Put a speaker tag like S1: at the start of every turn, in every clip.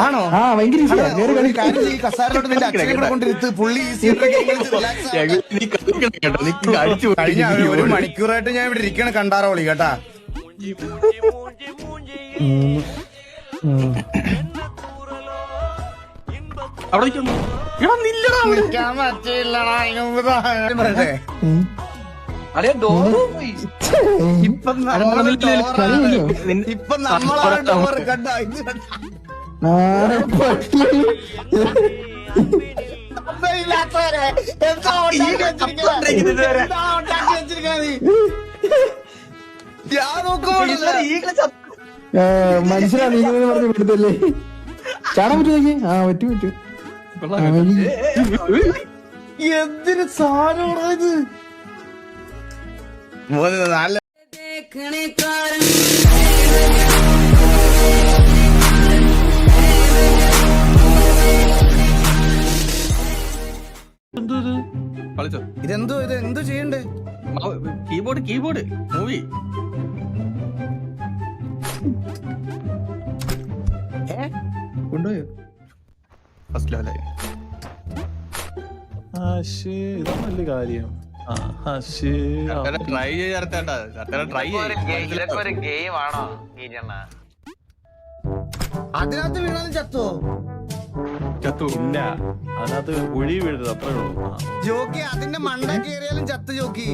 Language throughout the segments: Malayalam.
S1: ആണോ? ആ ഭയങ്കര ഈ കസാരലോട്ട് നിന്റെ അച്ഛനെ കൊണ്ടിരുത്ത്. പുള്ളി ഈസി ഒരു മണിക്കൂറായിട്ട് ഞാൻ ഇവിടെ ഇരിക്കണ കണ്ടാറോളി കേട്ടാ.
S2: അവിടെ
S1: പറയട്ടെ ഇപ്പൊ നമ്മളാണ് ഡോർ കണ്ട.
S3: മനസ്സിലാണ് പറഞ്ഞു കൊടുത്തല്ലേ. ചാടാൻ പറ്റുമോ? ആ പറ്റും പറ്റും.
S1: എന്തിന് സാധനം ഇത്? നല്ല ഇതെന്തോ ഇത് എന്തോ ചെയ്യണ്ടേ?
S2: കീബോർഡ് മൂവി
S3: കൊണ്ടുപോയോ?
S2: ഫസ്റ്റ് ലെവലായി.
S4: ഇതല്ല കാര്യം.
S2: ട്രൈ ചെയ്തേട്ടാ, ട്രൈ
S5: ഗെയിം ആണോ?
S1: അതിനകത്ത് വീണാലും ചത്തോ?
S4: ഇല്ല, അതിനകത്ത് കുഴി വീഴരുത്, അത്രേ ഉള്ളൂ.
S1: ജോക്കി അതിന്റെ മണ്ട കയറിയാലും ചത്ത് ജോക്കി.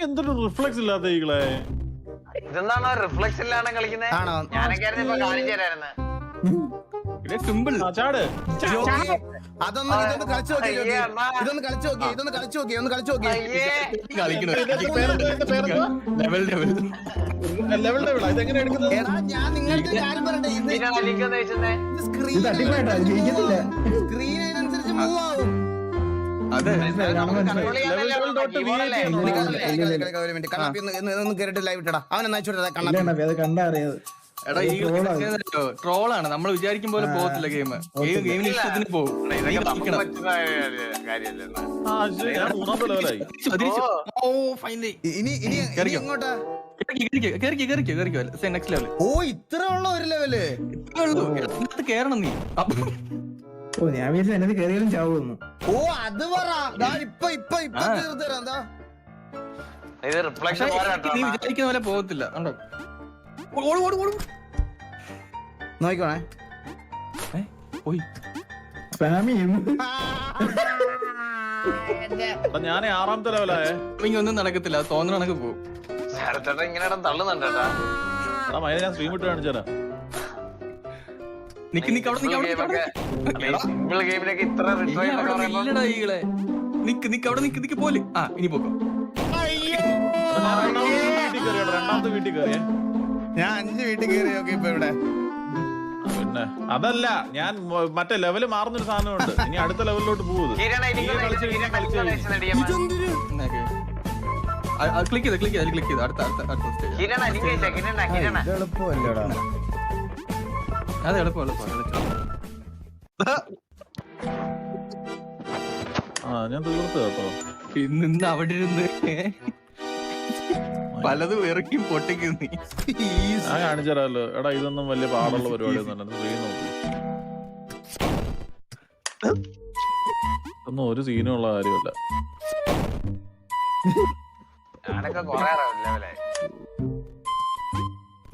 S4: എന്തൊരു റിഫ്ലക്സ് ഇല്ലാത്ത ഈകളെ.
S5: ഇതെന്താണോ റിഫ്ലക്സ് ഇല്ലാണ്ട് കളിക്കുന്നത്? ഞാനൊക്കെ ഇപ്പൊ കാണിച്ചു തരായിരുന്നു.
S2: സിമ്പിൾ.
S4: ചാട്.
S1: ഇതൊന്ന് കളിച്ചു നോക്കി. ഇതൊന്ന് കളിച്ചു നോക്കി. ഒന്ന് കളിച്ചു നോക്കി. ഞാൻ നിങ്ങൾക്ക് കാര്യം പറയട്ടെ. സ്ക്രീൻ അതിനനുസരിച്ച് മൂവ് ആവും. കേറിട്ട് ലൈവ് ഇട്ടടാ. അവനെ
S3: കണ്ടാ അറിയാതെ.
S2: ട്രോളാണ്, നമ്മൾ വിചാരിക്കും പോലെ പോകത്തില്ല ഗെയിം. ഗെയിമിന് ഇഷ്ടത്തിന് പോകും.
S1: ഓ ഇത്ര ഉള്ള ഒരു ലെവല്
S2: കേറണം നീ.
S3: ഓ ഞാൻ വീട്ടിൽ എന്നത് കയറിയാലും ചാവുന്നു.
S1: ഓ അത് പറ. ഇപ്പൊ തീർത്തരാം. എന്താ
S2: നീ വിചാരിക്കുന്ന പോലെ പോകത്തില്ല.
S1: നോക്കണേ.
S4: ഞാൻ 6ാമത്തെ ലെവലായേ.
S2: ഒന്നും നടക്കത്തില്ല, തോന്നണ കണക്ക് പോകും.
S5: ഇങ്ങനെ തള്ളുന്നുണ്ടേട്ടാ.
S4: ഞാൻ സ്ട്രീം ഇട്ട് കാണിച്ചാ.
S5: ഗെയിമിലേക്ക് ഇത്ര
S2: നിക്ക് പോലെ. ആ ഇനി പോക്കോ.
S4: രണ്ടാമത്തെ വീട്ടിൽ കയറിയേ.
S1: ഞാൻ 5 വീട്ടിൽ കയറി നോക്കി ഇപ്പൊ ഇവിടെ.
S4: പിന്നെ അതല്ല, ഞാൻ മറ്റേ ലെവല് മാറുന്നൊരു സാധനമുണ്ട്. ഇനി അടുത്ത ലെവലിലോട്ട് പോകുന്നത്.
S2: ക്ലിക്ക് ചെയ്ത് അടുത്ത
S1: എളുപ്പമല്ലേടാ.
S2: അത് എളുപ്പം.
S4: ഞാൻ തീർത്ത് കേട്ടോ.
S2: നിന്ന് അവിടെ ഇരുന്ന് പലതും ഇറക്കി പൊട്ടിക്കും നീ.
S4: ഞാൻ കാണിച്ചല്ലോ. എടാ ഇതൊന്നും വലിയ പാടുള്ള പരിപാടി ഒന്നും ഒരു സീനും ഉള്ള കാര്യമല്ല.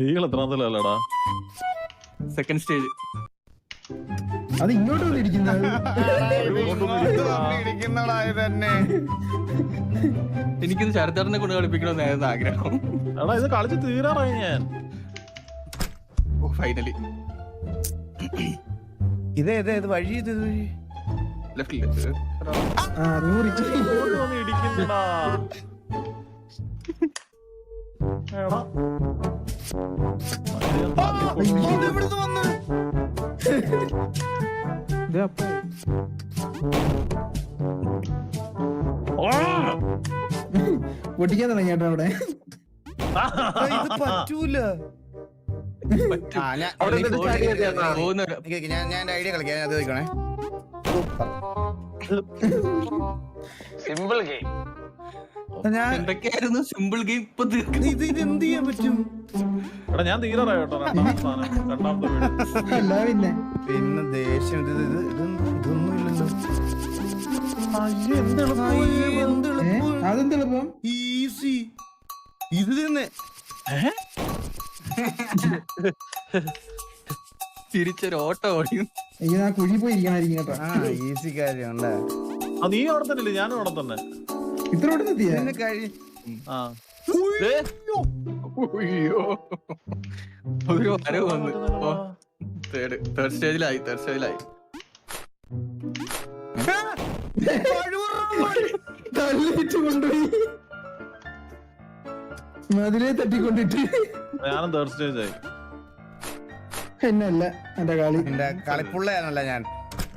S4: ഈകൾ എത്രാമത്തെ ലെവലാടാ?
S2: Second stage.
S3: അത് ഇങ്ങോട്ട് വന്നിരിക്കുന്നത്.
S2: എനിക്കിത് ശരത്തേട്ടനെ കൊണ്ട് കളിപ്പിക്കണമെന്നായിരുന്നു ആഗ്രഹം.
S4: എടാ ഇത് കളിച്ച് തീരാറായി ഞാൻ.
S2: ഫൈനലി
S1: ഇത് വഴി
S2: ലെഫ്റ്റില്
S4: ഇടിക്കണ്ടാ.
S3: പൊട്ടിക്കാൻ തുടങ്ങിട്ടോ അവിടെ.
S1: പറ്റൂല. ഞാൻ ഐഡിയ കളിക്കാം. അത് ചോദിക്കണേ.
S5: Simple game.
S1: ഞാൻ
S2: എന്തൊക്കെയായിരുന്നു സിമ്പിൾ ഗെയിം ഇപ്പൊ തീർക്കും.
S1: ഇത് എന്ത് ചെയ്യാൻ പറ്റും?
S4: എടാ ഞാൻ തീരാറായി കേട്ടോ. രണ്ടാമത്തെ വീട്.
S3: അല്ല പിന്നെ
S1: പിന്നെ ദേഷ്യം ഇതൊന്നും ഇല്ലല്ലോ.
S3: അതെന്തെളുപ്പം
S1: ഈസി ഇത് തന്നെ.
S2: തിരിച്ചൊരു ഓട്ടോ ഓടിയും.
S3: എനിക്ക് ആ കുഴി പോയി ഇരിക്കണായിരിക്കും കേട്ടോ.
S1: ഈസി കാര്യമുണ്ട്.
S4: നീ അവിടെ തന്നെ ഇല്ലേ? ഞാനും അവിടെ തന്നെ.
S3: ഇത്ര ഓട്ടം എത്തിയാ?
S4: ആ
S2: അയ്യോ ഒരു വരവ് വന്ന്. തേർഡ് സ്റ്റേജിലായി.
S3: തള്ളിയിട്ട് കൊണ്ടുപോയി മതിലെ തട്ടിക്കൊണ്ടിട്ട്.
S4: ഞാനും തേർഡ് സ്റ്റേജ് ആയി.
S3: എന്നല്ല എന്റെ കളി.
S1: എന്റെ കളിപ്പുള്ളയാണല്ല ഞാൻ.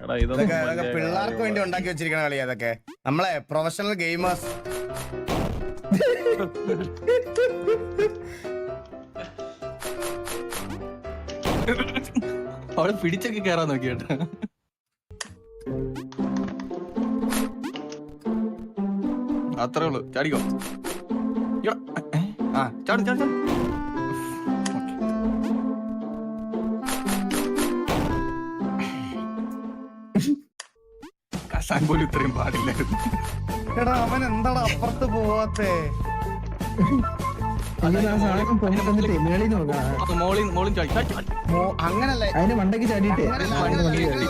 S4: എടാ
S1: ഇതൊക്കെ പിള്ളേർക്ക് വേണ്ടി ഉണ്ടാക്കി വെച്ചിരിക്കണ കളി അതൊക്കെ. നമ്മളെ പ്രൊഫഷണൽ ഗെയിമേഴ്സ്.
S2: അവള് പിടിച്ചൊക്കെ കേറാൻ നോക്കി കേട്ടോ. അത്രേ ഉള്ളു. ചാടിക്കോ. ചാടി. കസാൻ പോലും ഇത്രയും പാടില്ലായിരുന്നു.
S1: എടാ അവൻ എന്താടാ അപ്പുറത്ത് പോവാത്തേ?
S3: മേളിൽ നോക്കാം.
S2: മോളിൽ ചാടി.
S1: അങ്ങനല്ലേ
S3: അതിന് മണ്ടയ്ക്ക് ചാടിയിട്ട്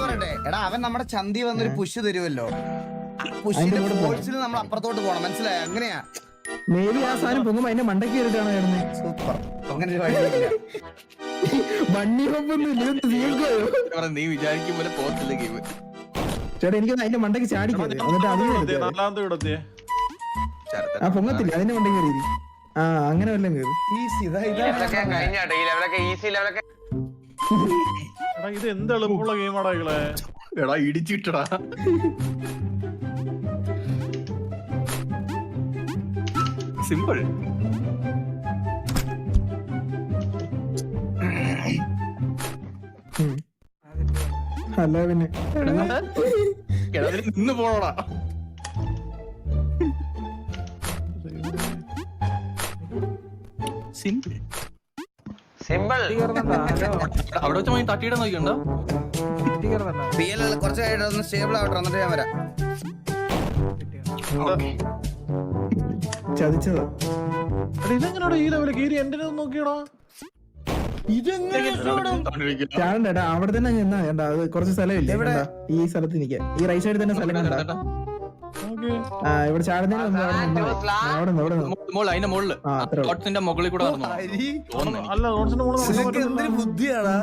S1: പറയട്ടെ. എടാ അവൻ നമ്മുടെ ചന്തി വന്നൊരു പുഷ് തരുമല്ലോ. പുഷിന്റെ ഫോഴ്സിൽ നമ്മൾ അപ്പുറത്തോട്ട് പോണം. മനസ്സിലായോ? അങ്ങനെയാ.
S3: മേബി ആ സാധനം പൊങ്ങുമ്പോ അതിന്റെ മണ്ടയ്ക്ക് കയറിയിട്ടാണ് കിടന്നത്.
S1: സൂപ്പർ. അങ്ങനെ ഒരു വഴിയില്ല.
S3: വണ്ടി ഹോപ്പൊന്നും
S2: നീ വിചാരിക്കും പോലെ പോകത്തില്ല ഗെയിം.
S3: ചേട്ടാ എനിക്കൊന്ന് അതിന്റെ മണ്ടയ്ക്ക് ചാടിക്കരുത്. എന്നിട്ട് അതിന്
S4: നാലാമത്തെ വീടെത്തിയേ.
S3: ആ പൊങ്ങത്തില്ല അതിന്റെ മണ്ടയ്ക്ക് കയറി. ആ അങ്ങനെ വല്ലതും കയറി.
S1: ഈസി.
S5: ലെവലൊക്കെ കഴിഞ്ഞാട്ടോ. ഈ ലെവലൊക്കെ ഈസി ലെവലൊക്കെ.
S4: എടാ ഇത് എന്ത് എളുപ്പമുള്ള ഗെയിമാടാ ഇങ്ങളെ.
S2: എടാ ഇടിച്ചിട്ടടാ. സിമ്പിൾ.
S3: അല്ല പിന്നെ
S2: നിന്ന് പോണോടാ. സിമ്പിൾ. അവിടെ വെച്ച് പോയി തട്ടിയിടാൻ നോക്കിയുണ്ടോ?
S1: കുറച്ച് കഴിഞ്ഞിട്ട് ഒന്ന് സ്റ്റേബിൾ ആവട്ടെ. എന്നിട്ട് ഞാൻ വരാം.
S3: ചതിച്ചതാ.
S4: ഇതെങ്ങനെയാടാ ഈ ലെവലിൽ കയറി? എന്റെ നോക്കിയടാ.
S3: ചാടണ്ടേട്ടാ അവിടെ തന്നെ നിന്നാ വേണ്ട. അത് കുറച്ച് സ്ഥലമില്ല ഈ സ്ഥലത്ത് നിൽക്കാൻ. ഈ റൈറ്റ് സൈഡിൽ തന്നെ സ്ഥലം കണ്ടാ. ആ ഇവിടെ ചാടുന്നതിന് മുമ്പ് അവിടെ
S2: അതിന്റെ മുകളില് റോഡ്സിന്റെ മുകളിൽ കൂടെ
S4: അല്ല റോഡ്സിന്റെ മുകളിൽ
S1: എന്തൊരു ബുദ്ധിയാടാ.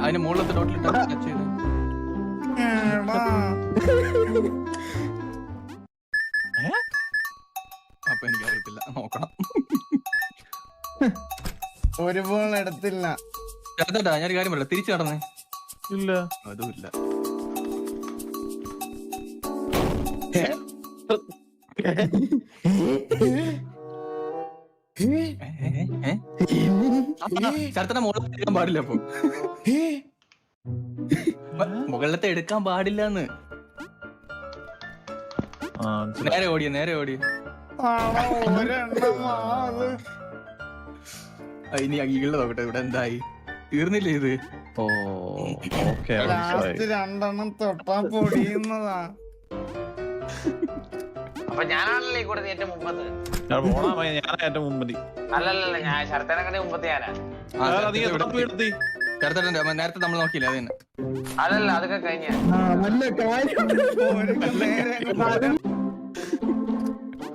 S2: അതിന്റെ മുകളിലത്തെ ഡോട്ടിലിട്ട് ടച്ച് ചെയ്ത്. അപ്പൊ എനിക്കറിയത്തില്ല. നോക്കണം.
S1: ഒരു ബോൾ എടുത്തില്ല.
S2: ചേട്ടാ ഞാനൊരു കാര്യം പറയാം. തിരിച്ചു നടന്നേ.
S4: ഇല്ല
S2: അതുമില്ല. ചേട്ടനെ മുകളിലത്തെ എടുക്കാൻ പാടില്ല. അപ്പൊ മുകളിലത്തെ എടുക്കാൻ പാടില്ലെന്ന്. നേരെ ഓടിയ. ഇനി അഗീകളുടെ നോക്കട്ടെ. ഇവിടെ എന്തായി? തീർന്നില്ലേ ഇത്?
S4: ഓ ഓക്കെ.
S1: രണ്ടെണ്ണം തൊട്ടാ പൊടിയുന്നതാ.
S5: അപ്പൊ ഞാനാണല്ലേ ഈ കൂടെ ഏറ്റവും മുമ്പത്ത്.
S4: ഞാൻ ഏറ്റവും മുമ്പതി.
S5: അല്ലല്ല ഞാൻ ശരത്തേനെ മുമ്പത്ത് ഞാനാ.
S2: നേരത്തെ നമ്മൾ നോക്കിയില്ല. അത് തന്നെ.
S5: അല്ലല്ല അതൊക്കെ കഴിഞ്ഞ.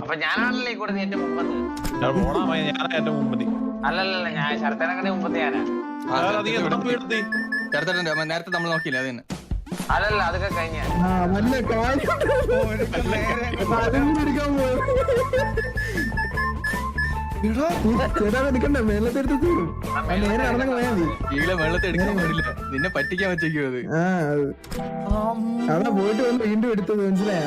S5: അപ്പൊ ഞാനാണല്ലേ ഈ കൂടെ ഏറ്റവും മുമ്പത്ത്.
S4: ഞാൻ ഏറ്റവും മുമ്പതി.
S5: അല്ലല്ല ഞാൻ ശരത്തേനെ മുമ്പത്ത് ഞാനാ.
S2: നേരത്തെ നമ്മൾ നോക്കിയില്ല. അത് തന്നെ.
S5: അല്ലല്ല അതൊക്കെ കഴിഞ്ഞ.
S3: നിക്കണ്ട വെള്ളത്തെ എടുത്ത് നേരെ നടന്നങ്ങ് പോയാ മതി.
S2: ഈകളെ വെള്ളത്തെ എടുക്കാൻ പാടില്ല. നിന്നെ പറ്റിക്കാൻ പറ്റിക്കോ അത്.
S3: അതാ പോയിട്ട് വന്ന് വീണ്ടും എടുത്തത്. മനസ്സിലായ?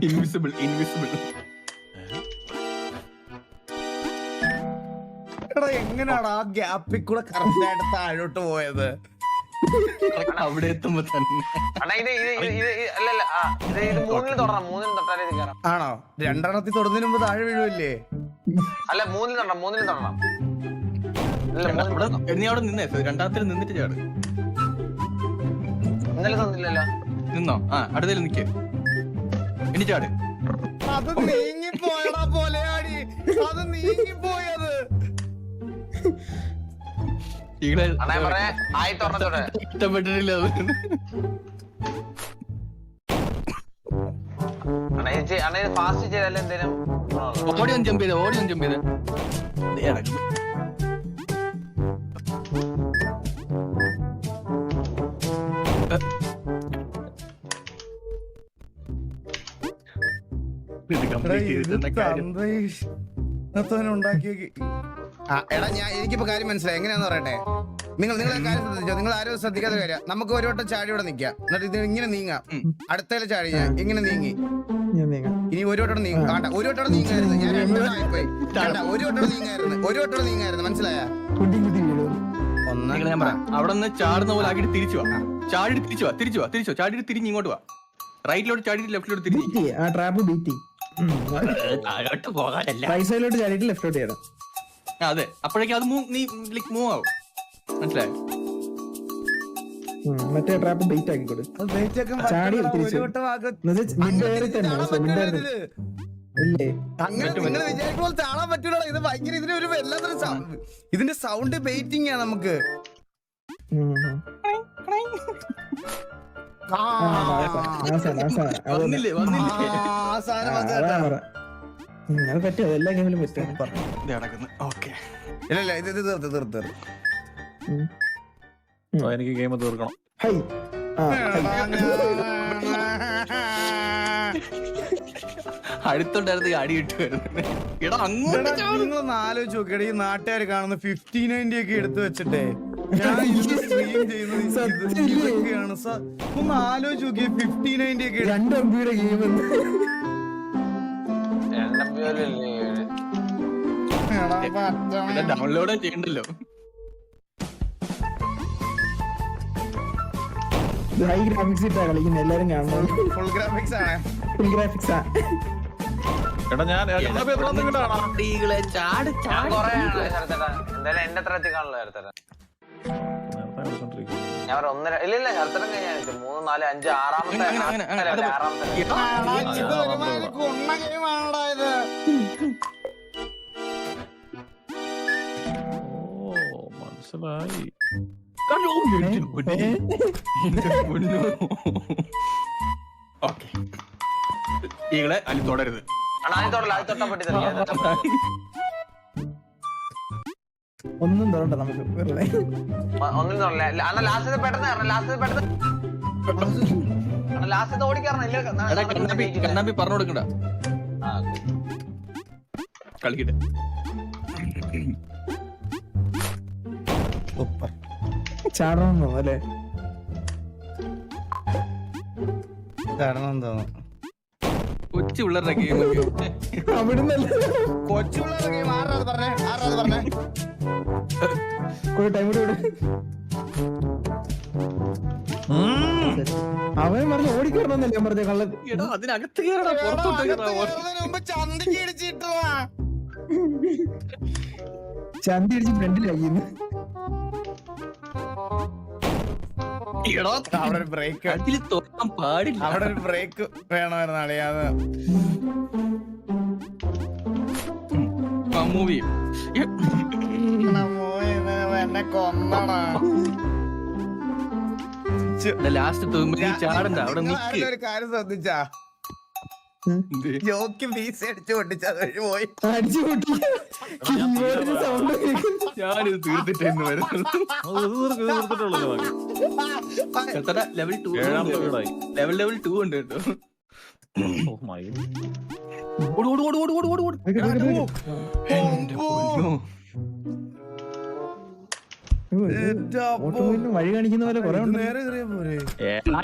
S2: ഇൻവിസിബിൾ.
S1: എടാ എങ്ങനെയാണ് ആ ഗ്യാപ്പിൽ കൂടെ കറക്റ്റ് ആയിട്ട് താഴോട്ട് പോയത്?
S2: അവിടെ എത്തുമ്പോ തന്നെ
S5: അണ്ണാ ഇത് അല്ലല്ല ഇത് മൂന്നിൽ തൊടണം, മൂന്നിൽ തൊട്ടാലേ ഇത് കയറാം.
S1: ആണോ? രണ്ടെണ്ണത്തിൽ തൊടുന്നതിന് മുമ്പ് താഴെ വീഴുമല്ലേ?
S5: അല്ല മൂന്നിൽ തൊടണം, മൂന്നിൽ തൊടണം. ഇല്ല
S2: ഇവിടെ നീ അവിടെ നിന്നേ രണ്ടാമത്തിൽ നിന്നിട്ട് ചാട്.
S5: ഇന്നലെ തന്നില്ലല്ലോ.
S2: നിന്നോ? ആ അടുത്തേൽ നിക്ക്, ഇനി ചാട്.
S1: അത് നീങ്ങിപ്പോയടാ പോലെയാടി, അത് നീങ്ങിപ്പോയത്.
S2: ഈകളെ
S5: അണ്ണാ ഞാൻ പറഞ്ഞ ആയി തുറന്നോടെ
S2: ഇഷ്ടപ്പെട്ടിട്ടില്ല അത്.
S5: അണ്ണാ ഇത് ഫാസ്റ്റ് ചെയ്താലും എന്തേലും
S2: ഓടി ഒന്ന് ജമ്പ് ചെയ്ത്, ഓടി ഒന്ന് ജമ്പ് ചെയ്ത്. ദേ നടക്കുന്നു. ഇത് complete ചെയ്തിട്ട് കാര്യം.
S1: എടാ ഞാൻ എനിക്കിപ്പോ കാര്യം മനസ്സിലായി. എങ്ങനെയാന്ന് പറയട്ടെ, നിങ്ങളെ കാര്യം ശ്രദ്ധിച്ചോ, നിങ്ങൾ ആരും ശ്രദ്ധിക്കാത്ത കാര്യം. നമുക്ക് ഒരു വട്ടം ചാടി ഇവിടെ നിക്കാം, എന്നിട്ട് ഇത് ഇങ്ങനെ നീങ്ങാം. അടുത്തേലെ ചാടി ഞാൻ ഇങ്ങനെ നീങ്ങി, ഇനി ഒരു വട്ടം നീങ്ങും. കാണ്ട ഒരു വട്ടം നീങ്ങായിരുന്നു, ഞാൻ രണ്ടെണ്ണമായിപ്പോയി. ഒരു വട്ടം നീങ്ങായിരുന്നു, മനസ്സിലായ?
S2: നിങ്ങൾ ഞാൻ പറയാം, അവിടെ നിന്ന് ചാടുന്ന പോലെ ആക്കിയിട്ട് തിരിച്ചു വാ. ചാടിയിട്ട് തിരിച്ചു വാ. ചാടിയിട്ട് തിരിഞ്ഞ് ഇങ്ങോട്ട് വാ. റൈറ്റിലോട്ട് ചാടിയിട്ട് ലെഫ്റ്റിലോട്ട് തിരിഞ്ഞ്.
S3: ആ ട്രാപ്പ് ബീറ്റി
S2: താഴോട്ട് പോകാനല്ല,
S3: റൈറ്റ് സൈഡിലോട്ട് ചാടിയിട്ട് ലെഫ്റ്റോട്ട് ചെയ്യണം.
S2: അതെ. അപ്പോഴേക്കും അത് നീ മൂവ് ആവും, മനസ്സിലായോ?
S3: മറ്റേ ട്രാപ്പ് ബെയിറ്റ് ആക്കി കൊടു. ചാടി തിരിച്ചു ഇല്ലേ?
S1: അങ്ങനെ നിങ്ങൾ വിചാരിക്കുമ്പോൾ ചാടാൻ പറ്റൂല. ഇത് ഭയങ്കര ഇതിനൊരു വല്ലാത്തൊരു ഇതിന്റെ സൗണ്ട് ബെയിറ്റിംഗ് ആ നമുക്ക്.
S2: വന്നില്ലേ
S3: അത് പറ്റുമോ? എല്ലാ ഗെയിമിലും പറ്റും.
S2: ഓക്കെ.
S1: ഇല്ല ഇത് തീർത്ത്
S4: എനിക്ക് ഗെയിം തീർക്കണം.
S3: ഹൈ
S2: അടുത്തുണ്ടായിരുന്ന അടി കിട്ടു എടാ അങ്ങോട്ട്.
S1: നിങ്ങളൊന്ന് ആലോചിച്ച് നോക്കിയട, ഈ നാട്ടുകാർ കാണുന്ന 5090 ഒക്കെ എടുത്തു വെച്ചിട്ടേ ഞാൻ സ്ട്രീം ചെയ്യുന്നത് ഇതൊക്കെയാണ്. ഒന്ന് ആലോചിച്ച് നോക്കിയ 5090 ഒക്കെ
S3: 2 MB ഗെയിം
S2: ഡൗൺലോഡ് ചെയ്യണ്ടല്ലോ.
S3: ഹൈ ഗ്രാഫിക്സ് ഇട്ടാ കളിക്കുന്ന എല്ലാരും കാണുന്നത്.
S1: ഫുൾ ഗ്രാഫിക്സ് ആണ്.
S3: ഫുൾ ഗ്രാഫിക്സ്
S4: എടാ ഞാൻ
S2: ചാട്
S5: ഞാൻ കൊറേ എന്തായാലും എന്റെ അത്ര എത്തിക്കാണല്ലോ ചേർത്തര. ഞാൻ ഒരു 1.5 ഇല്ല ചേർത്തരം കഴിഞ്ഞാൽ 3, 4, 5 ആറാമത്തെ
S1: ഇത് ഒരുമാതിരി കൊണ്ണ ഗെയിമാണടാ ഇത്.
S4: മനസ്സിലായി.
S2: ഓക്കെ. ഈകളെ അല്ലി തുടരുത്.
S3: ഒന്നും തോന്നണ്ട നമുക്ക് വെറുതെ.
S5: ഒന്നും തോന്നില്ല. അണ്ണ ലാസ്റ്റ് പെട്ടെന്ന് ലാസ്റ്റ് ഓടിക്കാറണം.
S2: കണ്ണാപ്പി പറഞ്ഞു കൊടുക്കണ്ട, കളിക്കട്ടെ.
S3: ചാടണം തോന്നുന്നു അല്ലേ?
S1: ചാടണം തോന്നുന്നു.
S2: കൊച്ചു പിള്ളേരുടെ ഗെയിം
S3: അവിടുന്നല്ല
S1: കൊച്ചു പിള്ളേരുടെ ഗെയിം. ആരാത് പറഞ്ഞേ
S3: ടൈം കൂടെ അവൻ പറഞ്ഞ ഓടിക്കണമെന്നല്ലേ ഞാൻ പറഞ്ഞ കള്ള.
S2: എടാ അതിനകത്ത് കേറടാ, പുറത്തോട്ട് കേറാ.
S1: ചന്തിക്ക് ഇടിച്ചിട്ടുവാ.
S3: ചന്തി അടിച്ച് ഫ്രണ്ടിലായിരുന്നു.
S1: അവിടെ ഒരു ബ്രേക്ക്,
S2: അതിൽ തുറക്കാൻ പാടില്ല.
S1: അവിടെ ഒരു ബ്രേക്ക് വേണമായിരുന്നു അളിയാന്ന്.
S2: മൂവി
S1: എന്നെ കൊന്നടാ.
S2: ലാസ്റ്റ് തോന്നുമ്പോ ചാടണ്ട, അവിടെ നിക്ക്.
S1: ഒരു കാര്യം ശ്രദ്ധിച്ചാ, ജോക്ക് വീസി അടിച്ചു പൊട്ടിച്ചത് വഴി പോയി.
S3: അടിച്ചു പൊട്ടി സൗണ്ട്
S2: ഞാനിത് തീർത്തിട്ടെന്ന് വരുന്നത്. ലെവൽ 2 ഉണ്ട് കേട്ടോ.
S3: വഴി കാണിക്കുന്ന പോലെ കുറെ
S1: നേരെ കയറിയ പോരെ.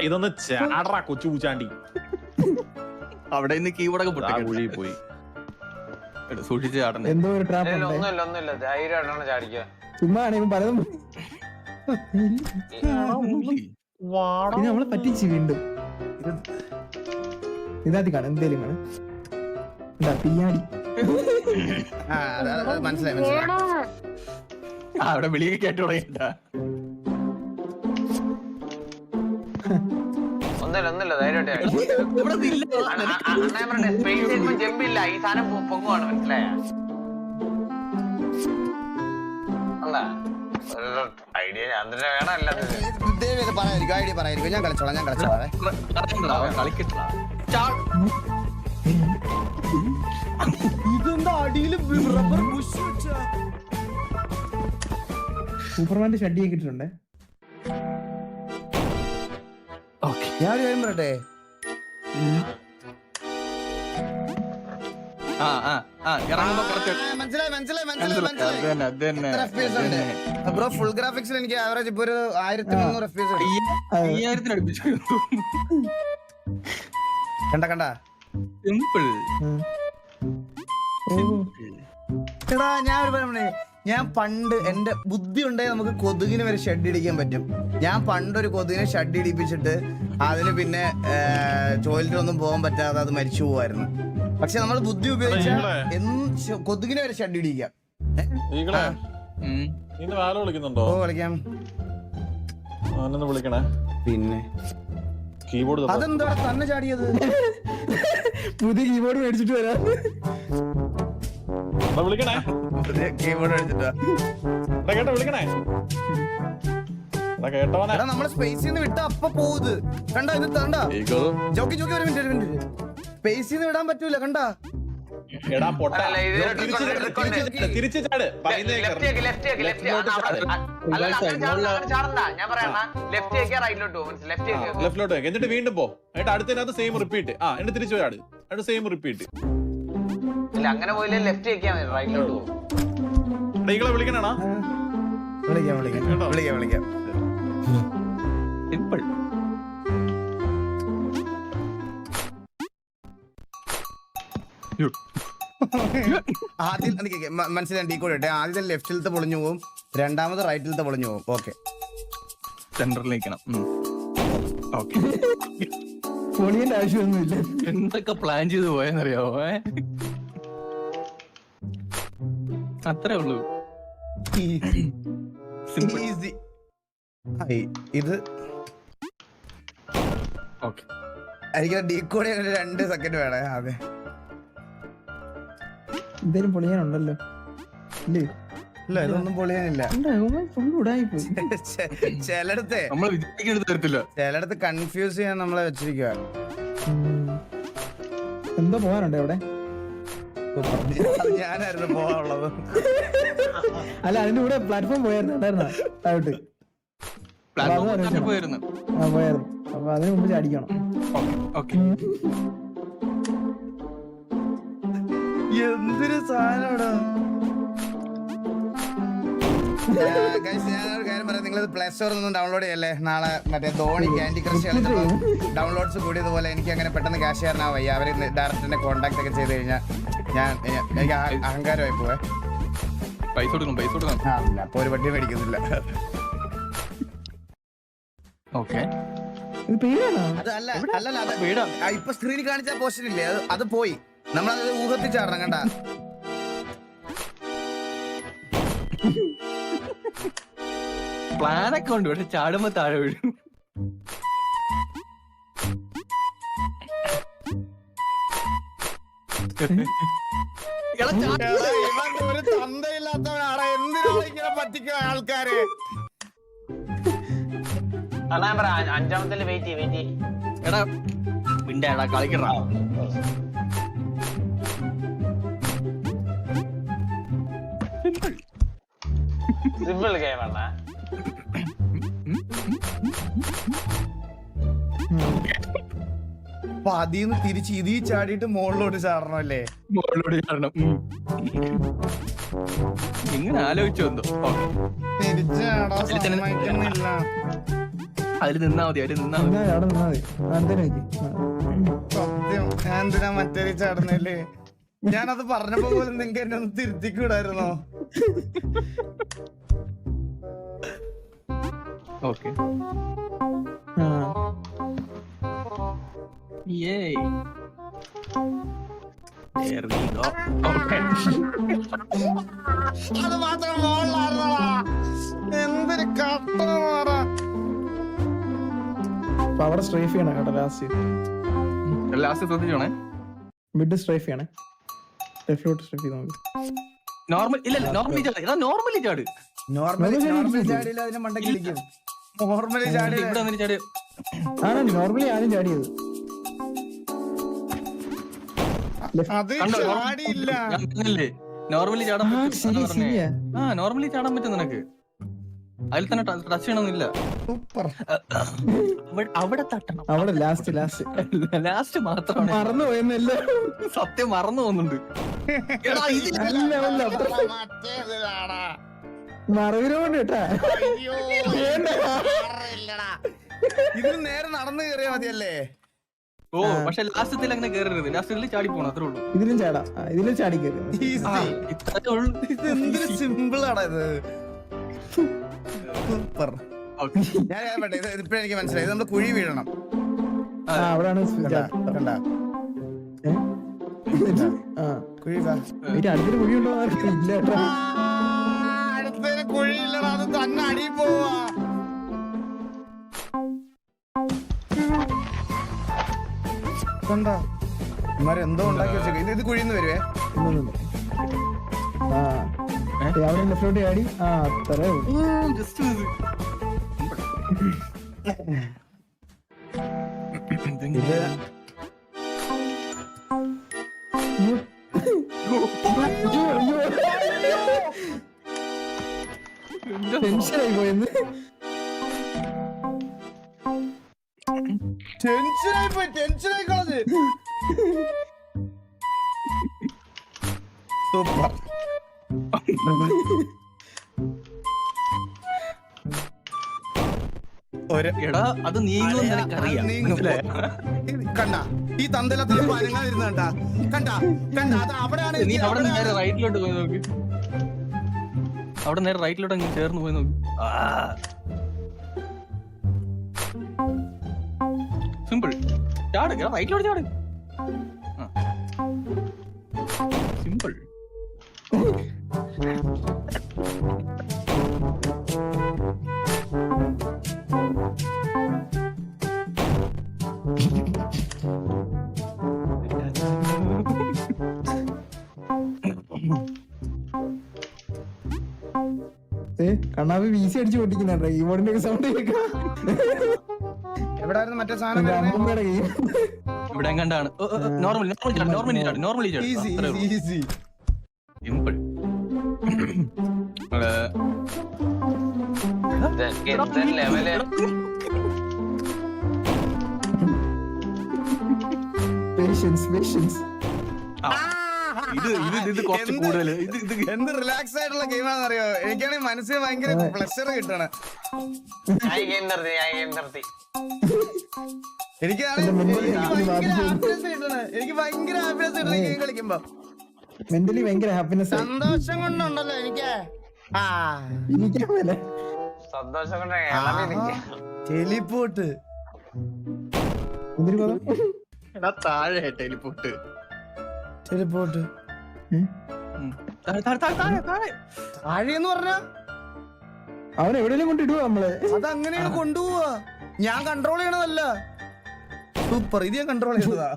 S4: ഇതൊന്ന് ചാടറാ കൊച്ചു പൂച്ചാണ്ടി.
S2: അവിടെ നിന്ന് കീബോർഡൊക്കെ പൊട്ടി
S4: കുഴി പോയി.
S2: സൂക്ഷിച്ച് ചാടണ്ടേ.
S3: എന്തോ ഒരു ട്രാപ്പ് ഉണ്ട്.
S5: ഒന്നുമില്ല ധൈര്യമായിട്ടാണ് ചാടിക്കുക.
S3: ചുമ്മാ ആണ് ഇവൻ പലതും പിന്നെ നമ്മളെ പറ്റിച്ച് വീണ്ടും ഇതാത്തി കാണും എന്തേലും കാണും. എന്താ പിയാടി
S1: മനസ്സിലായി.
S2: അവിടെ വെളിയൊക്കെ കേട്ടു തുടങ്ങിട്ടാ.
S5: ഒന്നുമില്ല ധൈര്യമായിട്ട് സ്പേസ് ജമ്പില്ല. ഈ സാധനം പൊങ്ങുവാണ്, മനസ്സിലായ? ഐഡിയ ഞാൻ തന്നെ വേണം. അല്ലാതെ
S1: ഐഡിയ പറയായിരിക്കും. ഞാൻ കളിച്ചോളാം.
S2: കളിക്കട്ടാ.
S1: ഇതെന്താ അടിയിൽ റബ്ബർ ബുഷ് വെച്ചാ?
S3: സൂപ്പർമാന്റെ ഷഡ്ഡി കിട്ടിട്ടുണ്ടേ.
S1: ഞാൻ ഒരു കാര്യം പറയട്ടെ, ബ്രോ ഫുൾ ഗ്രാഫിക്സിൽ എനിക്ക് ആവറേജ് ഇപ്പൊ ഒരു 1300 FPS കണ്ട
S2: സിമ്പിൾ.
S1: എടാ ഞാൻ ഒരു പറഞ്ഞേ, ഞാൻ പണ്ട് എന്റെ ബുദ്ധി ഉണ്ടെങ്കിൽ നമുക്ക് കൊതുകിന് വരെ ഷെഡ് ഇടിക്കാൻ പറ്റും. ഞാൻ പണ്ടൊരു കൊതുകിനെ ഷെഡ് ഇടിപ്പിച്ചിട്ട് അതിന് പിന്നെ ടോയ്ലറ്റിലൊന്നും പോകാൻ പറ്റാതെ അത് മരിച്ചു പോവായിരുന്നു. പക്ഷെ നമ്മൾ ബുദ്ധി ഉപയോഗിച്ച കൊതുകിനെ വരെ ഷെഡ് ഇടിക്കാം.
S4: വിളിക്കുന്നുണ്ടോ?
S1: ഓ കളിക്കാം.
S4: വിളിക്കണേ.
S1: പിന്നെ
S4: കീബോർഡ്
S1: അതെന്താ തന്നെ ചാടിയത്?
S3: പുതിയ കീബോർഡ് മേടിച്ചിട്ട് വരാം.
S4: വിളിക്കണേ.
S1: കീബോർഡ് എടുത്തിട്ടാ
S4: കേട്ടോ വിളിക്കണേ. കേട്ടോനെ
S1: നമ്മള് സ്പേസിൽ നിന്ന് വിട്ട അപ്പൊ പോവുത്. കണ്ട ഇത് കണ്ട ജോക്കി ഒരു മിനിറ്റ് സ്പേസിൽ നിന്ന് വിടാൻ പറ്റൂല. കണ്ട
S4: എടാ പൊട്ട തിരിച്ചു ചാട്. ലെഫ്റ്റിലോട്ട് എന്നിട്ട് വീണ്ടും പോ. എന്നിട്ട് അടുത്തതിനകത്ത് സെയിം റിപ്പീറ്റ്. എന്നിട്ട് തിരിച്ചു ചാട്. എന്നിട്ട് സെയിം റിപ്പീറ്റ്.
S5: അങ്ങനെ പോയില്ലേ ലെഫ്റ്റ് വെക്കാൻ റൈറ്റിലോട്ട് പോകും.
S4: ഈകളെ വിളിക്കണേണോ?
S1: വിളിക്കാം.
S2: സിമ്പിൾ.
S1: ആദ്യം മനസ്സിലായി ഡീകോഡ് ഇട്ടെ. ആദ്യം ലെഫ്റ്റിലത്തെ പൊളിഞ്ഞു പോകും, രണ്ടാമത് റൈറ്റിലത്തെ പൊളിഞ്ഞു പോകും. ഓക്കെ
S2: സെന്ററിലേക്കണം. ഓക്കെ
S3: പൊളിയേണ്ട ആവശ്യമൊന്നുമില്ല.
S2: എന്തൊക്കെ പ്ലാൻ ചെയ്ത് പോയെന്നറിയാവോ? അത്രേ ഉള്ളൂ.
S1: ഈസി. ഇത്
S2: ഓക്കെ
S1: എനിക്ക് ഡീകോഡ് 2 സെക്കൻഡ് വേണേ. അതെ
S3: എന്തേലും പൊളിയാനുണ്ടല്ലോ. ഇല്ലേ?
S1: ഇല്ല ഇതൊന്നും പൊളിയാനില്ല. ചിലടത്തെ
S2: നമ്മൾ വിചാരിക്കുന്നത് തരത്തില്ല.
S1: ചിലടത്ത് കൺഫ്യൂസ് ചെയ്യാൻ നമ്മളെ വെച്ചിരിക്കുക.
S3: എന്തോ പോകാനുണ്ട് അവിടെ.
S1: ഞാനായിരുന്നു പോകാനുള്ളത്.
S3: അല്ല അതിന്റെ കൂടെ പ്ലാറ്റ്ഫോം പോയായിരുന്നു. താഴോട്ട്
S2: പോയിരുന്നു.
S3: പോയായിരുന്നു. അപ്പൊ അതിന് മുമ്പ് ചാടിക്കണം.
S2: ഓക്കെ
S1: എന്തൊരു സാധനം. ഞാനൊരു കാര്യം പറയാം, നിങ്ങളത് പ്ലേ സ്റ്റോറിൽ നിന്നും ഡൗൺലോഡ് ചെയ്യല്ലേ. നാളെ മറ്റേ ധോണി ക്യാൻഡി ക്രഷ് കളിച്ചപ്പോൾ ഡൗൺലോഡ്സ് കൂടിയതുപോലെ എനിക്ക് അങ്ങനെ പെട്ടെന്ന് ക്യാഷ് ചെയ്യാനാ വയ്യ. അവര് ഡയറക്റ്റ് എന്നെ കോൺടാക്ട് ഒക്കെ ചെയ്ത് കഴിഞ്ഞാൽ എനിക്ക് അഹങ്കാരമായി പോവേ.
S2: പൈസ കൊടുക്കണം.
S1: അപ്പൊ ഒരു വണ്ടി മേടിക്കുന്നില്ല.
S2: ഓക്കെ
S1: ഇപ്പൊ സ്ക്രീനിൽ കാണിച്ച പോർഷൻ ഇല്ലേ, അത് പോയി. നമ്മളത് ഊഹത്തിൽ ചാടണം. കണ്ട
S2: പ്ലാനൊക്കെ ഉണ്ട്, പക്ഷെ ചാടുമ്പോ താഴെ വീഴും.
S1: ഒരു തന്തയില്ലാത്തവനാണ്. എന്തിനാണ് ഇങ്ങനെ പറ്റിക്കുക ആൾക്കാര്?
S5: 5ാമത്തെ വെയിറ്റ്.
S2: എടാ പിന്നെടാ കളിക്കടാ.
S5: സിമ്പിൾ ഗെയിം ആണ്.
S1: അപ്പൊ അതിന്ന് തിരിച്ച് ഇതീ ചാടിയിട്ട് മുകളിലോട്ട് ചാടണമല്ലേ?
S2: മുകളിലോട്ട് ചാടണം. ഇങ്ങനെ ആലോചിച്ചു വന്നു.
S1: തിരിച്ച് ചാടാൻ സമ്മതിക്കുന്നില്ല.
S2: അതിൽ നിന്നാ മതി.
S1: സത്യം. ഞാൻ എന്തിനാ മറ്റേ ചാടുന്നില്ലേ? ഞാനത് പറഞ്ഞപ്പോ പോലും നിങ്ങക്ക് എന്നെ ഒന്ന് തിരുത്തിക്കൂടായിരുന്നോ?
S2: ഓക്കെ
S1: അത് മാത്രം മോളിലായിരുന്നോടാ. എന്തൊരു കഷ്ടമാറാ.
S3: അപ്പൊ അവിടെ സ്ട്രൈഫ് ചെയ്യണം കേട്ടോ.
S2: ലാസ്റ്റ് ശ്രദ്ധിച്ചോണേ.
S3: മിഡ് സ്ട്രൈഫ് ചെയ്യണേ. ലെഫ്റ്റിലോട്ട് സ്ട്രൈഫ് ചെയ്ത് നോക്ക്.
S2: നോർമൽ ഇല്ല നോർമലി ചാട്. നോർമലി ചാട്.
S1: നോർമലി ചാടിയില്ല, അതിന്റെ മണ്ടയ്ക്ക് ഇടിക്കും. നോർമലി ചാടി
S2: ഇവിടെ വന്നിട്ട് ചാട്.
S3: ആണ് നോർമലി ആരും ചാടിയത്.
S1: അത് ചാടിയില്ല.
S2: നോർമലി ചാടാൻ
S3: ശരി ശരിയാ.
S2: നോർമലി ചാടാൻ പറ്റും നിനക്ക്. അതിൽ തന്നെ ടച്ച് ചെയ്യണമെന്നില്ല.
S1: സൂപ്പർ.
S2: അവിടെ തട്ടണം.
S3: അവിടെ ലാസ്റ്റ്
S2: ലാസ്റ്റ് മാത്രമാണ്
S3: മറന്നു പോയെന്നല്ല.
S2: സത്യം മറന്നു പോകുന്നുണ്ട്. എടാ,
S3: അല്ല
S1: മറ്റേതിലാടാ.
S3: മറവിനോണ്ട് കേട്ടാ.
S1: ഇതിന് നേരെ നടന്നു കയറിയാ മതിയല്ലേ?
S2: ഓ പക്ഷെ ലാസ്റ്റത്തിൽ അങ്ങനെ കേറരുത്. ലാസ്റ്റത്തിൽ ചാടി പോണം, അത്രേ ഉള്ളൂ.
S3: ഇതിലും ചാടാ. ഇതിലും ചാടി കയറി.
S2: ഇത്രേ ഉള്ളൂ.
S1: എന്തൊരു സിമ്പിൾ ആണ് ഇത്. സൂപ്പർ. ഞാൻ ഇപ്പഴേ എനിക്ക് മനസ്സിലായി. ഇത് നമ്മള് കുഴി വീഴണം.
S3: അവിടാണ്
S1: കണ്ട കുഴി
S3: അടുത്തൊരു കുഴിയുണ്ടോ? ഇല്ല കേട്ടോ.
S1: അടുത്തൊരു കുഴിയില്ലടാ, അത് തന്നെ അടി പോവാ. കണ്ടാ എന്തോ ഉണ്ടാക്കി വെച്ചേക്ക. ഇത് കുഴിന്ന് വരുവേ.
S3: അവിടെ ലെഫ്റ്റോട്ട് ചാടി. അത്രേ ഉള്ളൂ.
S2: ജസ്റ്റ്
S3: ടെൻഷനായി പോയെന്ന്.
S1: ടെൻഷനായി കളഞ്ഞ്. സൂപ്പർ.
S2: എടാ അത് നീങ്ങും നിനക്കറിയാം.
S1: കണ്ട ഈ തന്തലത്തിൽ പനങ്ങാതിരുന്ന കണ്ട കണ്ട കണ്ട അത് അവിടെയാണ്.
S2: നീ അവിടെ നേരെ റൈറ്റിലോട്ട് പോയി നോക്ക്. അവിടെ നേരെ റൈറ്റിലോട്ട് അങ്ങ് ചേർന്ന് പോയി നോക്ക്. സിമ്പിൾ. ചാട്, റൈറ്റിലോട്ട് ചാട്. സിമ്പിൾ.
S3: കണ്ണാപ്പി വീസി അടിച്ചു പൊട്ടിക്കുന്നുണ്ട്. കീബോർഡിന്റെ ഒക്കെ സൗണ്ട് കേൾക്കാം.
S1: എവിടായിരുന്നു മറ്റേ സാധനം?
S3: അമ്മൂമ്മയുടെ കൈ
S2: ഇവിടെ എങ്ങാണ്ടാണ്. നോർമലി ചാട്. നോർമലി ചാട്.
S1: ഈസി.
S2: സിമ്പിൾ.
S5: Level
S3: patience.
S2: ഇത് കുറച്ച് കൂടുതൽ.
S1: എന്ത് റിലാക്സ് ആയിട്ടുള്ള ഗെയിമാണെന്ന് അറിയോ? എനിക്കാണെങ്കിൽ മനസ്സിന് ഭയങ്കര പ്ലഷർ കിട്ടണ.
S5: ഞാൻ ഗെയിം നിർത്തി.
S1: എനിക്ക് ഭയങ്കര ഹാപ്പിനെസ് കിട്ടണ ഗെയിം കളിക്കുമ്പോ.
S3: മെന്റലി ഭയങ്കര ഹാപ്പിനെസ്.
S1: സന്തോഷം കൊണ്ടുണ്ടല്ലോ എനിക്ക്.
S5: സന്തോഷം കൊണ്ട്
S1: ടെലിപ്പോട്ട്.
S2: താഴെ ടെലിപ്പോട്ട്.
S1: താഴെന്ന് പറഞ്ഞ
S3: അവൻ എവിടെയെങ്കിലും കൊണ്ടിടുവോ നമ്മള്?
S1: അതങ്ങനെയാണ് കൊണ്ടുപോവാ. ഞാൻ കൺട്രോൾ ചെയ്യണതല്ല. സൂപ്പർ. ഇത് ഞാൻ കൺട്രോൾ ചെയ്തതാ.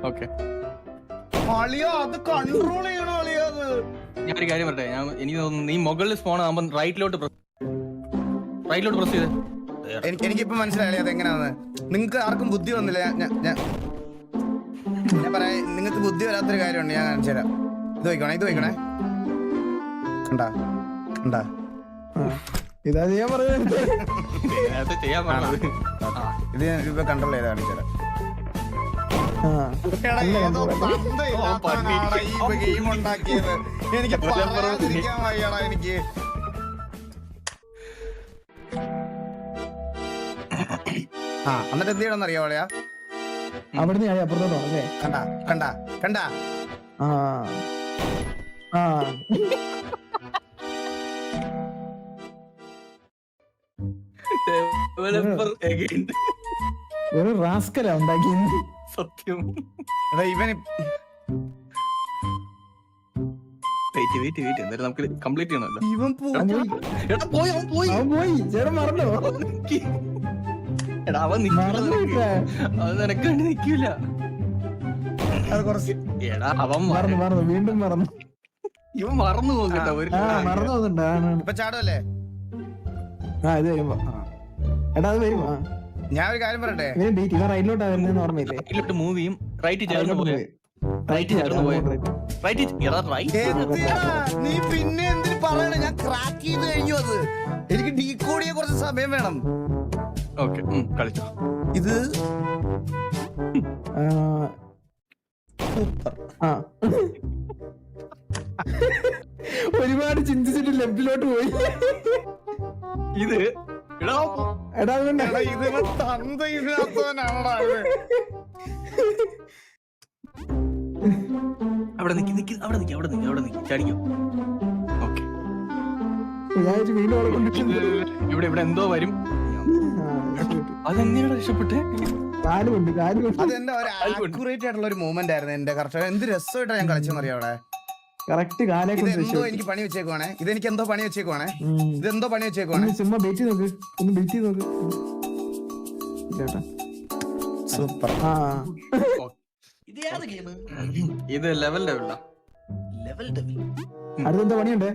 S2: ഓക്കെ
S1: അളിയോ അത് കൺട്രോൾ ചെയ്യണോ അളിയോ? അത്
S2: ഞാനൊരു കാര്യം പറയട്ടെ. എനിക്ക് തോന്നുന്നു നീ മുകളിൽ സ്പോൺ ആകുമ്പോ റൈറ്റിലോട്ട് പ്രസ് ചെയ്ത്.
S1: എനിക്കിപ്പോ മനസ്സിലായി അത് എങ്ങനെയാന്ന്. നിങ്ങക്ക് ആർക്കും ബുദ്ധി വന്നില്ല. ഞാൻ പറയാ, നിങ്ങക്ക് ബുദ്ധി വരാത്തൊരു കാര്യമുണ്ട്. ഞാൻ കാണിച്ചു തരാം. ഇത് വയ്ക്കണേ. കണ്ടാ
S3: ഇതാ ചെയ്യാൻ പറഞ്ഞത്.
S2: ചെയ്യാൻ പറഞ്ഞത്.
S1: ഇത് ഞാൻ ഇപ്പൊ കൺട്രോൾ ചെയ്ത് കാണിച്ചു തരാം. ഗെയിം ഉണ്ടാക്കിയത് എനിക്ക് പറയാതിരിക്കാൻ വയ്യടാ. എനിക്ക് ആ എന്നിട്ട് എന്ത് ചെയ്യണമെന്ന് അറിയാവോളയാ?
S3: അവിടുന്ന് ചാടി അപ്പുറത്തോട്ടോ അല്ലേ?
S1: കണ്ടാ കണ്ടാ കണ്ടാ
S3: ആ ആ
S2: Developer again.
S3: ഒരു റാസ്കലാ ഉണ്ടാക്കിയത്.
S2: സത്യം.
S1: എടാ ഇവന്
S2: വെയിറ്റ് എന്തായാലും നമുക്ക് കംപ്ലീറ്റ് ചെയ്യണമല്ലോ.
S1: ഇവൻ
S2: എടാ പോയി അവൻ പോയി.
S3: അവൻ പോയി ചേട്ടൻ മറന്നോ?
S2: എടാ അവൻ നിക്കൂല.
S3: മറന്നു
S2: അവൻ നിനക്ക് വേണ്ടി നിക്കൂല.
S1: അത് കുറച്ച്
S2: എടാ അവൻ
S3: മറന്നു വീണ്ടും മറന്നു.
S2: ഇവൻ മറന്നു പോകട്ടോ. ഒരു
S3: മറന്നു പോകുന്നുണ്ട്.
S1: ഇപ്പൊ ചാടുമല്ലേ?
S3: ആ ഇത് വരുമ്പോ എടാ അത് വരും.
S1: ഞാൻ ഒരു കാര്യം പറയട്ടെ,
S3: ഇവൻ ബീറ്റ് ഇവൻ റൈറ്റിലോട്ടാ വരുന്നതെന്ന് ഓർമ്മയില്ലേ?
S2: റൈറ്റിലോട്ട് മൂവ് ചെയ്യും. റൈറ്റ് ചേർന്ന് പോയി. റൈറ്റ് ചേർന്ന് പോയി. റൈറ്റ് എടാ റൈറ്റ്.
S1: എന്തിനാ നീ പിന്നെ എന്തിനു പറയണ? ഞാൻ ക്രാക്ക് ചെയ്ത് കഴിഞ്ഞു. അത് എനിക്ക് ഡീകോഡ് ചെയ്യാൻ കുറച്ച് സമയം വേണം.
S2: ഓക്കെ കളിച്ചോ.
S1: ഇത്
S3: ആ ഒരുപാട് ചിന്തിച്ചിട്ട് ലെഫ്റ്റിലോട്ട് പോയി.
S2: ഇത് എടാ
S3: എടാ അതുകൊണ്ട്
S1: എടാ, ഇതിന് തന്തയില്ലാത്തവനാണടാ ഇത്.
S2: അവിടെ നിക്ക് ചാടിക്കോ. ഓക്കെ
S3: ഞാൻ ഒരു വീണ്ടും അവിടെ കൊണ്ടിട്ടുണ്ട്.
S2: ഇവിടെ എന്തോ വരും. അതെങ്ങനെയാണ് രക്ഷപ്പെട്ടെ?
S3: കാലുകൊണ്ട്
S1: അതെന്റെ ഒരു ആക്യുറേറ്റ് ആയിട്ടുള്ള ഒരു മൂവ്മെന്റ് ആയിരുന്നു എന്റെ. കറക്റ്റ് എന്ത് രസമായിട്ടാണ് ഞാൻ കളിച്ചെന്നറിയാം അവിടെ.
S3: കറക്റ്റ് കാലെ കൊണ്ട്
S1: ഇതെന്തോ എനിക്ക് പണി വെച്ചേക്കുവാണേ. ഇതെനിക്ക് എന്തോ പണി വെച്ചേക്കുവാണേ. ഇതെന്തോ പണി വെച്ചേക്കുവാണേ.
S3: ചുമ്മാ ബെറ്റ് നോക്ക്. ഒന്ന് ബെറ്റ് നോക്ക്. ഇല്ലേട്ടാ
S1: സൂപ്പർ.
S3: ആ
S2: ഇത് ലെവൽ
S3: അടുത്തെന്താ പണിയുണ്ട്?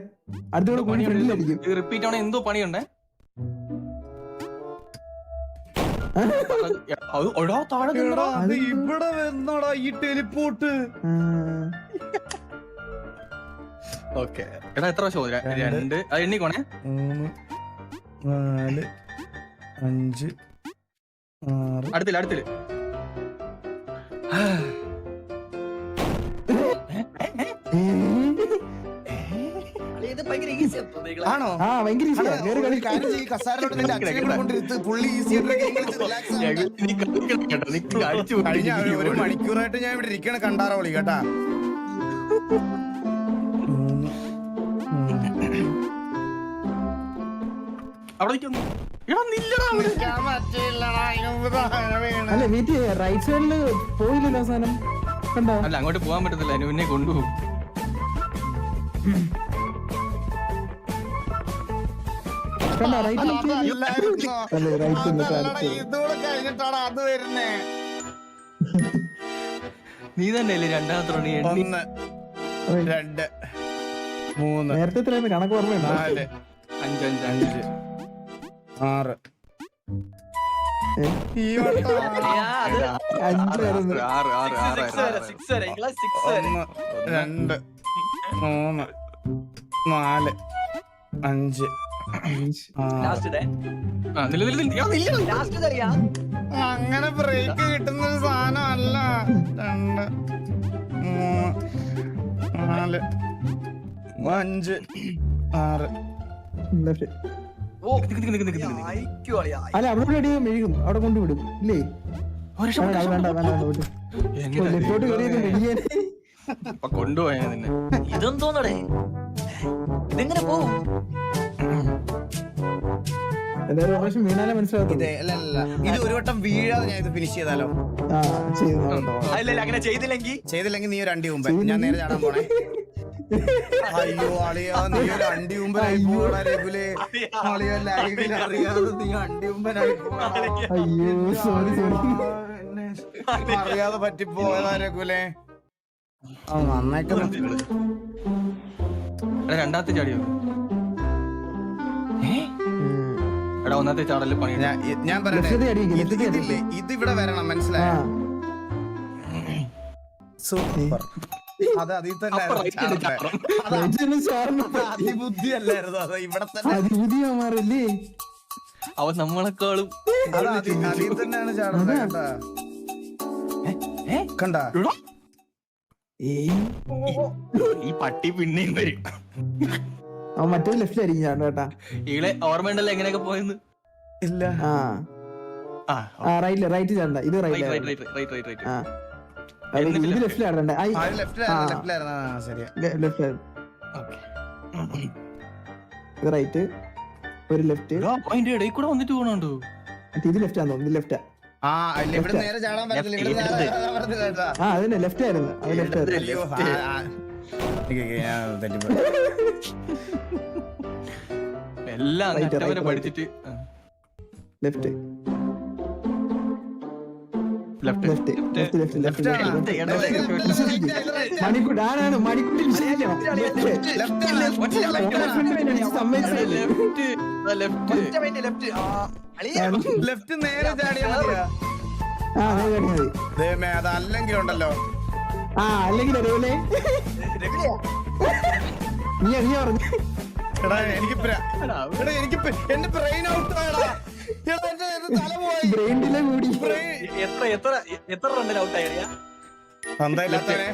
S3: അടുത്ത കൂടെ ഫ്രണ്ടിലായിരിക്കും.
S2: ഇത് റിപ്പീറ്റ് ആവണേ. എന്തോ പണിയുണ്ടേ. താഴെ
S1: എടാ, അത് ഇവിടെ വരുന്നോടാ ഈ ടെലിപ്പോർട്ട്.
S2: ഓക്കെ എടാ എത്ര പ്രാവശ്യം 2 അത് എണ്ണിക്കോണേ.
S1: 3 4 5 6
S2: അടുത്തില്ല
S1: ആണോ?
S3: ആ ഭയങ്കര ഈസിയാ. കേറി കളി.
S1: കാര്യം ചെയ്യ്, കസാരയിലോട്ട് നിന്റെ അച്ഛനെ കൂടെ കൊണ്ടിരുത്ത്. പുള്ളി ഈസി ആയിട്ട് ഗെയിം കളിച്ച് റിലാക്സ് ആവും. കഴിഞ്ഞ ഒരു മണിക്കൂറായിട്ട് ഞാൻ ഇവിടെ ഇരിക്കണ കണ്ടാറോളി കേട്ടാ.
S3: അല്ല വീട്ടിൽ റൈറ്റ് സൈഡില് പോയില്ലല്ലോ സാധനം. കണ്ടോ?
S2: അല്ല അങ്ങോട്ട് പോകാൻ പറ്റത്തില്ല. അനുവിനെ കൊണ്ടുപോകും.
S3: കണ്ടോ റൈറ്റ് അല്ലേ? റൈറ്റ്
S1: ഇതോടെ കഴിഞ്ഞിട്ടാണ് അത് വരുന്നേ.
S2: നീ തന്നെയല്ലേ രണ്ടാമത്തെ റൗണ്ട് എണ്ണി.
S1: 1 2 3
S3: നേരത്തെ എത്രയായിരുന്നു കണക്ക് ഓർമ്മയുണ്ടോ?
S1: 4 5 6 ഈ വട്ടം
S3: 5
S1: 1 2 3 4 5 അങ്ങനെ ബ്രേക്ക് കിട്ടുന്ന ഒരു സാധനം അല്ല. 2 3 4 5 6
S3: അല്ല അവിടെ അടി മെഴുകും. അവിടെ കൊണ്ടുവിടും ഇല്ലേ? വേണ്ട ലെഫ്റ്റോട്ട് കയറിയത് മെഴുകിയാൽ
S2: കൊണ്ടുപോയാ നിന്നെ.
S6: ഇതെന്തോന്നടേ ഇതെങ്ങനെ പോവും?
S3: എന്തായാലും ഒരു പ്രാവശ്യം വീണാലേ മനസ്സിലാകത്തുള്ളൂ.
S1: ഇത് ഒരു വട്ടം വീഴാതെ ഞാൻ ഇത് ഫിനിഷ് ചെയ്താലോ?
S3: ആ ചെയ്തു.
S6: അല്ലല്ല അങ്ങനെ ചെയ്തില്ലെങ്കിൽ
S1: നീ ഒരു അണ്ടി മുമ്പ് ഞാൻ നേരെ ചാടാൻ പോണേ. അയ്യോ അളിയാ, നീ ഒരു അണ്ടി മുമ്പിലായി പോടാ രഘുലേ. അളിയാ ലൈവിൽ അറിയാതെ നീ അണ്ടി മുമ്പിലായി പോടാ.
S3: അയ്യോ സോറി
S1: അറിയാതെ പറ്റിപ്പോയതാ രഘുലേ. നന്നായിട്ട്
S2: രണ്ടാമത്തെ ചാടിയോ? എടാ ഒന്നാമത്തെ ചാടല് പണി.
S1: ഞാൻ പറയട്ടെ, ഇതില്ലേ ഇതിവിടെ വരണം, മനസ്സിലായോ? സൂപ്പർ. അത് അതിൽ തന്നെ അതിബുദ്ധി അല്ലായിരുന്നു. അത് ഇവിടെ തന്നെ
S3: അതിബുദ്ധിയാമാറല്ലേ
S2: അവൻ നമ്മളെക്കാളും
S1: അതിൽ തന്നെയാണ് ചാടുന്നത് കേട്ടാ. കണ്ടാ
S2: ഈ പട്ടി പിന്നെയും വരും.
S3: അവൻ മറ്റേ ലെഫ്റ്റിലായിരിക്കും ചാടും കേട്ടാ.
S2: ഈകളെ ഓർമ്മയുണ്ടല്ലോ എങ്ങനെയൊക്കെ പോയെന്ന്?
S1: ഇല്ല.
S3: ആ റൈറ്റ് ചാടണ്ട, ഇത് റൈറ്റ് ആ ഇത് ലെഫ്റ്റിൽ ആടണ്ട
S1: ലെഫ്റ്റിലായിരുന്നു ശരിയാ
S3: ലെഫ്റ്റ് ഇത് റൈറ്റ് ഒരു ലെഫ്റ്റ്
S2: അതിന്റെ ഇടയിൽ കൂടെ വന്നിട്ട് പോകണുണ്ടോ?
S3: ഇത് ലെഫ്റ്റ് ആണെന്ന് തോന്നുന്നു, ലെഫ്റ്റാ
S1: ഇവിടെ നേരെ ചാടാൻ പറ്റത്തില്ല ഇവിടെ നേരെ ചാടാൻ പറ്റത്തില്ല കേട്ടോ.
S3: അതന്നെ ലെഫ്റ്റ് ആയിരുന്നു, അത് ലെഫ്റ്റ് ആയിരുന്നു.
S1: അയ്യോ, ഞാൻ തെറ്റിപ്പോയി.
S2: എല്ലാം
S3: Right,
S2: അറ്റം വരെ
S3: right,
S2: പഠിച്ചിട്ട്
S3: left
S2: left
S3: left left left
S1: Left ആണോ?
S3: മണിക്കൂർ ആരാണ് മണിക്കൂർ വിശേഷിക്കണം
S1: Left ആണ്.
S3: സമ്മതിച്ചല്ലേ
S1: ലെഫ്റ്റ് നേരെ ചാടിയാ മതിയാ.
S3: ആ അത് കാട്ടി മതി.
S1: ദൈവമേ, അത് അല്ലെങ്കിലുണ്ടല്ലോ
S3: ആ അല്ലെങ്കിൽ രവിലെ നീ പറഞ്ഞു
S1: എടാ എനിക്ക് എന്റെ ബ്രെയിൻ ഔട്ട് ആയടാ. എടാ, എന്റെ തല പോയി.
S3: ബ്രെയിൻ ഡിലേ കൂടി.
S6: എത്ര റണ്ണിൽ ഔട്ട് ആയ
S1: സ്വന്തമില്ലാത്തവനെ.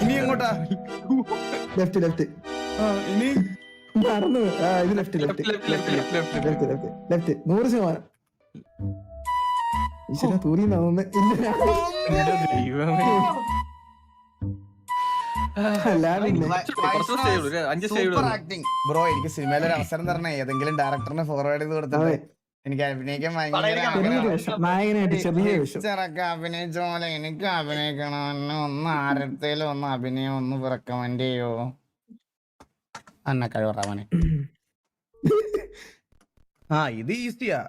S1: ഇനി എങ്ങോട്ടാ?
S3: ലെഫ്റ്റ് ലെഫ്റ്റ്
S1: ഇനി
S3: മറന്നു. ആ ഇത് left left left left left 100%. ഈശ്വര തൂരിന്നാ തോന്നുന്നു. ഇല്ല അല്ല പിന്നെ
S1: സൂപ്പർ ആക്ടിങ് ബ്രോ. എനിക്ക് സിനിമയിൽ ഒരു അവസരം തരണേ. ഏതെങ്കിലും ഡയറക്ടറിനെ ഫോർവേഡ് ചെയ്ത് കൊടുത്തിട്ട് എനിക്ക് അഭിനയിക്കാൻ ഭയങ്കര
S3: ചെറിയൊരു വേഷം, നായകനായിട്ട് ചെറിയ വേഷം.
S1: പിക്ചറൊക്കെ അഭിനയിച്ച പോലെ എനിക്ക് അഭിനയിക്കണം. എന്നെ ഒന്ന് ആരത്തേലും ഒന്ന് അഭിനയം ഒന്ന് റെക്കമെൻഡ് ചെയ്യോ? അന്ന കഴിവറാവനെ. ആ ഇത് ഈസിയാ.